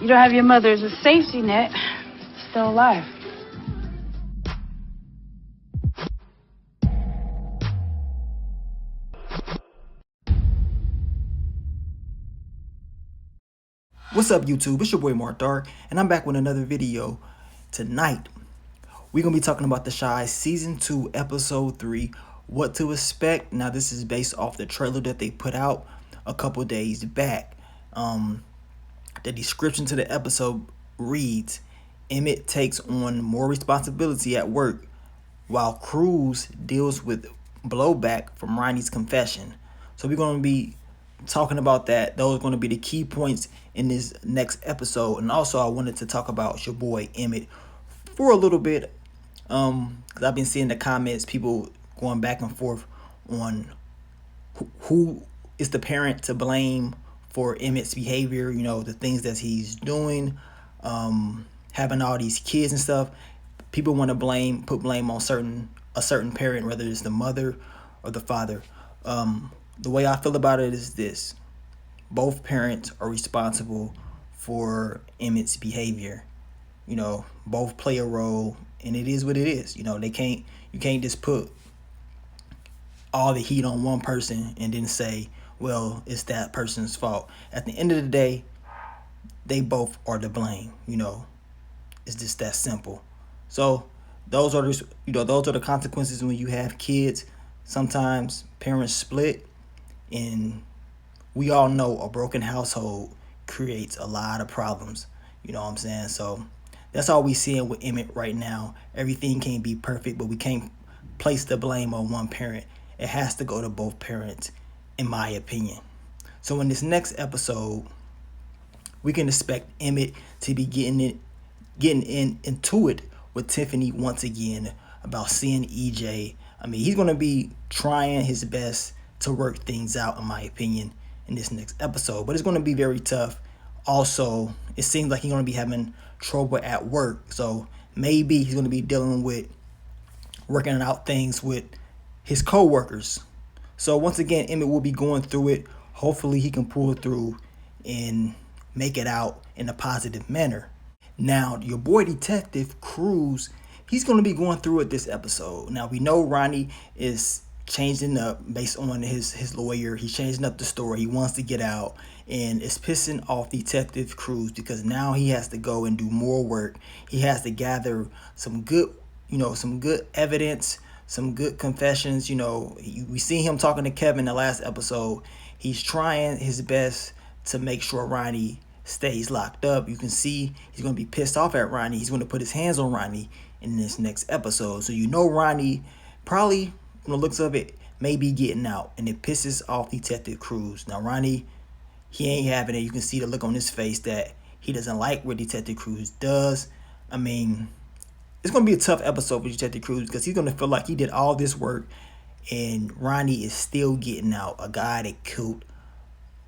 You don't have your mother as a safety net. Still alive. What's up, YouTube? It's your boy Mark Dark, and I'm back with another video. Tonight, we're going to be talking about The Chi Season 2, Episode 3, What to Expect. Now, this is based off the trailer that they put out a couple days back. The description to the episode reads, Emmett takes on more responsibility at work, while Cruz deals with blowback from Ronnie's confession. So we're going to be talking about that. Those are going to be the key points in this next episode. And also I wanted to talk about your boy Emmett for a little bit, because I've been seeing the comments, people going back and forth on who is the parent to blame for Emmett's behavior, you know, the things that he's doing, having all these kids and stuff. People want to put blame on a certain parent, whether it's the mother or the father. The way I feel about it is this: both parents are responsible for Emmett's behavior. You know, both play a role, and it is what it is. You know, you can't just put all the heat on one person and then say, well, it's that person's fault. At the end of the day, they both are to blame. You know, it's just that simple. So those are the consequences when you have kids. Sometimes parents split, and we all know a broken household creates a lot of problems. You know what I'm saying? So that's all we seeing with Emmett right now. Everything can't be perfect, but we can't place the blame on one parent. It has to go to both parents, in my opinion. So in this next episode, we can expect Emmett to be getting into it with Tiffany once again about seeing EJ. I mean, he's going to be trying his best to work things out, in my opinion, in this next episode. But it's going to be very tough. Also, it seems like he's going to be having trouble at work. So maybe he's going to be dealing with working out things with his co-workers. So once again, Emmett will be going through it. Hopefully he can pull through and make it out in a positive manner. Now, your boy Detective Cruz, he's going to be going through it this episode. Now, we know Ronnie is changing up based on his lawyer. He's changing up the story. He wants to get out, and it's pissing off Detective Cruz because now he has to go and do more work. He has to gather some good evidence, some good confessions. You know, we see him talking to Kevin in the last episode. He's trying his best to make sure Ronnie stays locked up. You can see he's going to be pissed off at Ronnie. He's going to put his hands on Ronnie in this next episode. So you know Ronnie probably, from the looks of it, may be getting out, and it pisses off Detective Cruz. Now Ronnie, he ain't having it. You can see the look on his face that he doesn't like what Detective Cruz does. I mean, it's going to be a tough episode for Detective Cruz because he's going to feel like he did all this work and Ronnie is still getting out. A guy that killed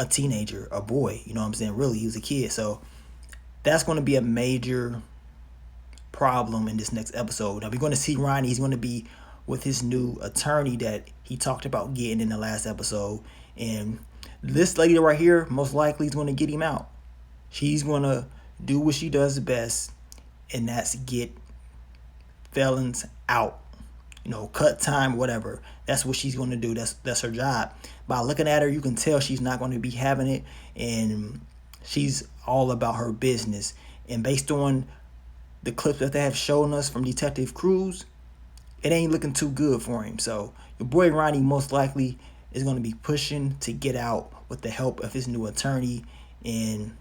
a teenager, a boy, you know what I'm saying? Really, he was a kid. So that's going to be a major problem in this next episode. Now we're going to see Ronnie. He's going to be with his new attorney that he talked about getting in the last episode. And this lady right here most likely is going to get him out. She's going to do what she does best, and that's get felons out. You know, cut time, whatever. That's what she's going to do. That's her job. By looking at her, you can tell she's not going to be having it, and she's all about her business. And based on the clips that they have shown us from Detective Cruz, it ain't looking too good for him. So your boy Ronnie most likely is going to be pushing to get out with the help of his new attorney, and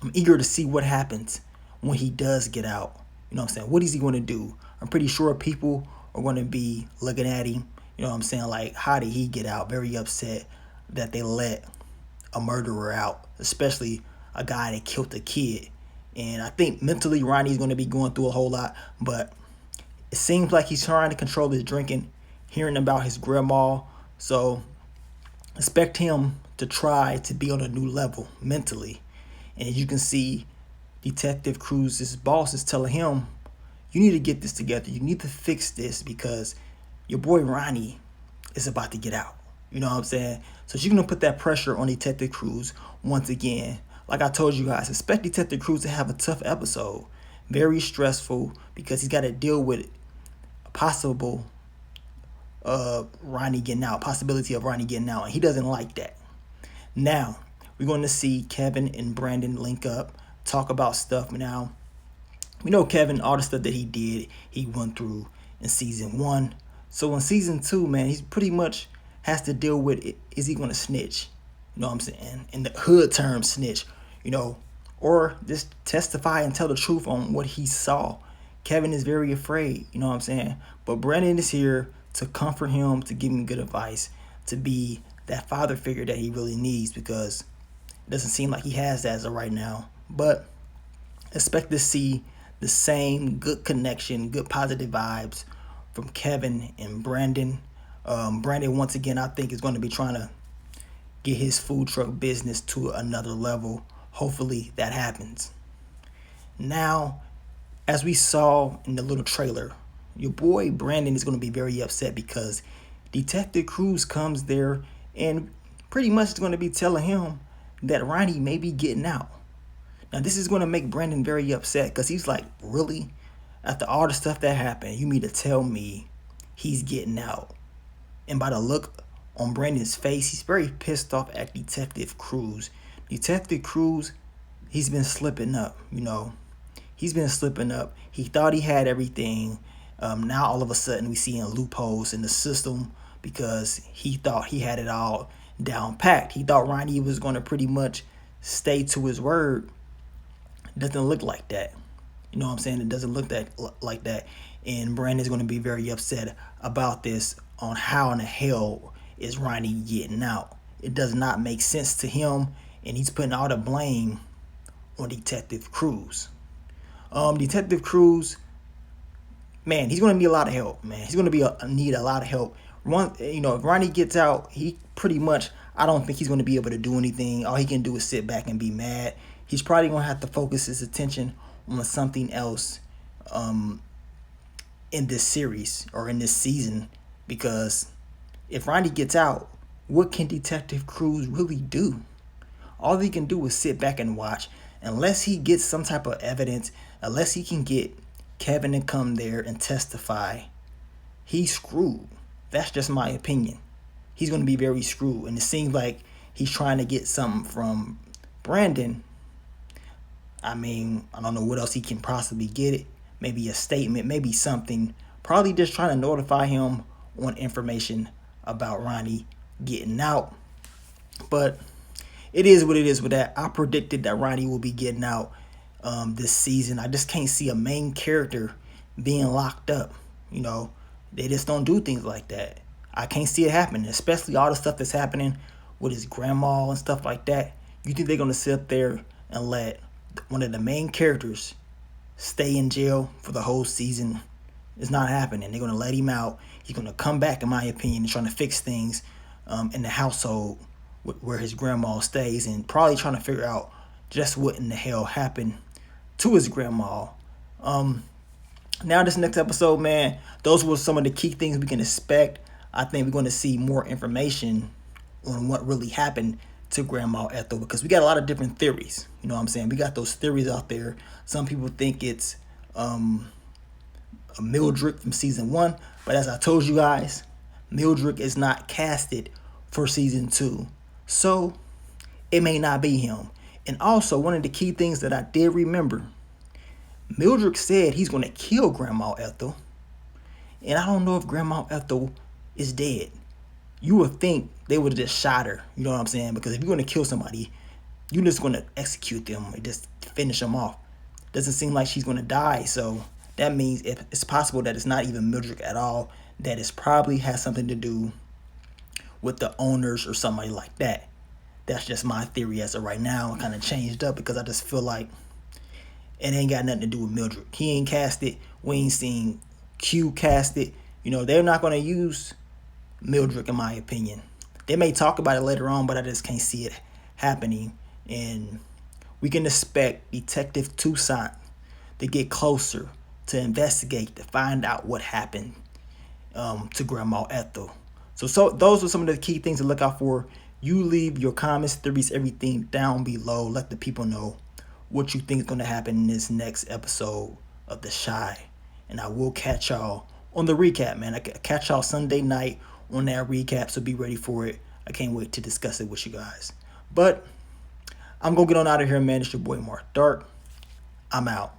I'm eager to see what happens when he does get out. You know what I'm saying? What is he going to do? I'm pretty sure people are going to be looking at him. You know what I'm saying? Like, how did he get out? Very upset that they let a murderer out, especially a guy that killed a kid. And I think mentally Ronnie's going to be going through a whole lot, but it seems like he's trying to control his drinking, hearing about his grandma. So expect him to try to be on a new level mentally. And as you can see, Detective Cruz's boss is telling him, you need to get this together. You need to fix this because your boy Ronnie is about to get out. You know what I'm saying? So she's going to put that pressure on Detective Cruz once again. like I told you guys, expect Detective Cruz to have a tough episode. Very stressful because he's got to deal with a possible Ronnie getting out, possibility of Ronnie getting out, and he doesn't like that. Now, we're going to see Kevin and Brandon link up, talk about stuff. Now, we know Kevin, all the stuff that he did, he went through in season 1. So in season 2, man, he's pretty much has to deal with it. Is he going to snitch? You know what I'm saying? In the hood term, snitch, or just testify and tell the truth on what he saw. Kevin is very afraid, you know what I'm saying? But Brandon is here to comfort him, to give him good advice, to be that father figure that he really needs, because it doesn't seem like he has that as of right now. But expect to see the same good connection, good positive vibes from Kevin and Brandon. Brandon, once again, I think is going to be trying to get his food truck business to another level. Hopefully that happens. Now, as we saw in the little trailer, your boy Brandon is going to be very upset because Detective Cruz comes there and pretty much is going to be telling him that Ronnie may be getting out. Now, this is going to make Brandon very upset because he's like, really? After all the stuff that happened, you mean to tell me he's getting out? And by the look on Brandon's face, he's very pissed off at Detective Cruz. Detective Cruz, he's been slipping up, He's been slipping up. He thought he had everything. Now, all of a sudden, we see loopholes in the system because he thought he had it all down packed. He thought Ronnie was going to pretty much stay to his word. It doesn't look like that. You know what I'm saying? It doesn't look like that. And Brandon's going to be very upset about this, on how in the hell is Ronnie getting out. It does not make sense to him, and he's putting all the blame on Detective Cruz. Detective Cruz, man, he's going to need a lot of help, man. He's going to need a lot of help. If Ronnie gets out, he pretty much, I don't think he's going to be able to do anything. All he can do is sit back and be mad. He's probably going to have to focus his attention on something else in this series or in this season, because if Ronnie gets out, what can Detective Cruz really do? All he can do is sit back and watch. Unless he gets some type of evidence, unless he can get Kevin to come there and testify, he's screwed. That's just my opinion. He's going to be very screwed. And it seems like he's trying to get something from Brandon. I mean, I don't know what else he can possibly get it. Maybe a statement, maybe something. Probably just trying to notify him on information about Ronnie getting out. But it is what it is with that. I predicted that Ronnie will be getting out this season. I just can't see a main character being locked up. They just don't do things like that. I can't see it happening, especially all the stuff that's happening with his grandma and stuff like that. You think they're going to sit up there and let one of the main characters stay in jail for the whole season? It's not happening. They're going to let him out. He's going to come back, in my opinion, and trying to fix things in the household where his grandma stays, and probably trying to figure out just what in the hell happened to his grandma. Now, this next episode, man, those were some of the key things we can expect. I think we're going to see more information on what really happened to Grandma Etho, because we got a lot of different theories. You know what I'm saying? We got those theories out there. Some people think it's a Mildred from season 1, but as I told you guys, Mildred is not casted for season 2, so it may not be him. And also, one of the key things that I did remember, Mildred said he's going to kill Grandma Etho, and I don't know if Grandma Etho is dead. You would think they would have just shot her, you know what I'm saying? Because if you're going to kill somebody, you're just going to execute them and just finish them off. Doesn't seem like she's going to die, so that means if it's possible that it's not even Mildred at all, that it probably has something to do with the owners or somebody like that. That's just my theory as of right now. It kind of changed up because I just feel like it ain't got nothing to do with Mildred. He ain't cast it. We ain't seen Q cast it. They're not going to use Mildred, in my opinion. They may talk about it later on, but I just can't see it happening. And we can expect Detective Toussaint to get closer, to investigate, to find out what happened to Grandma Etho. So those are some of the key things to look out for You leave your comments, theories, everything down below. Let the people know what you think is going to happen in this next episode of The Chi. And I will catch y'all on the recap, man. I catch y'all Sunday night on that recap, so be ready for it. I can't wait to discuss it with you guys. But I'm going to get on out of here, man. It's your boy Mark Dark. I'm out.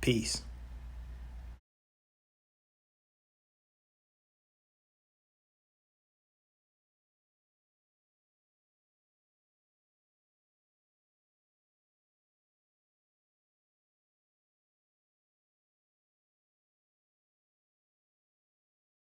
Peace.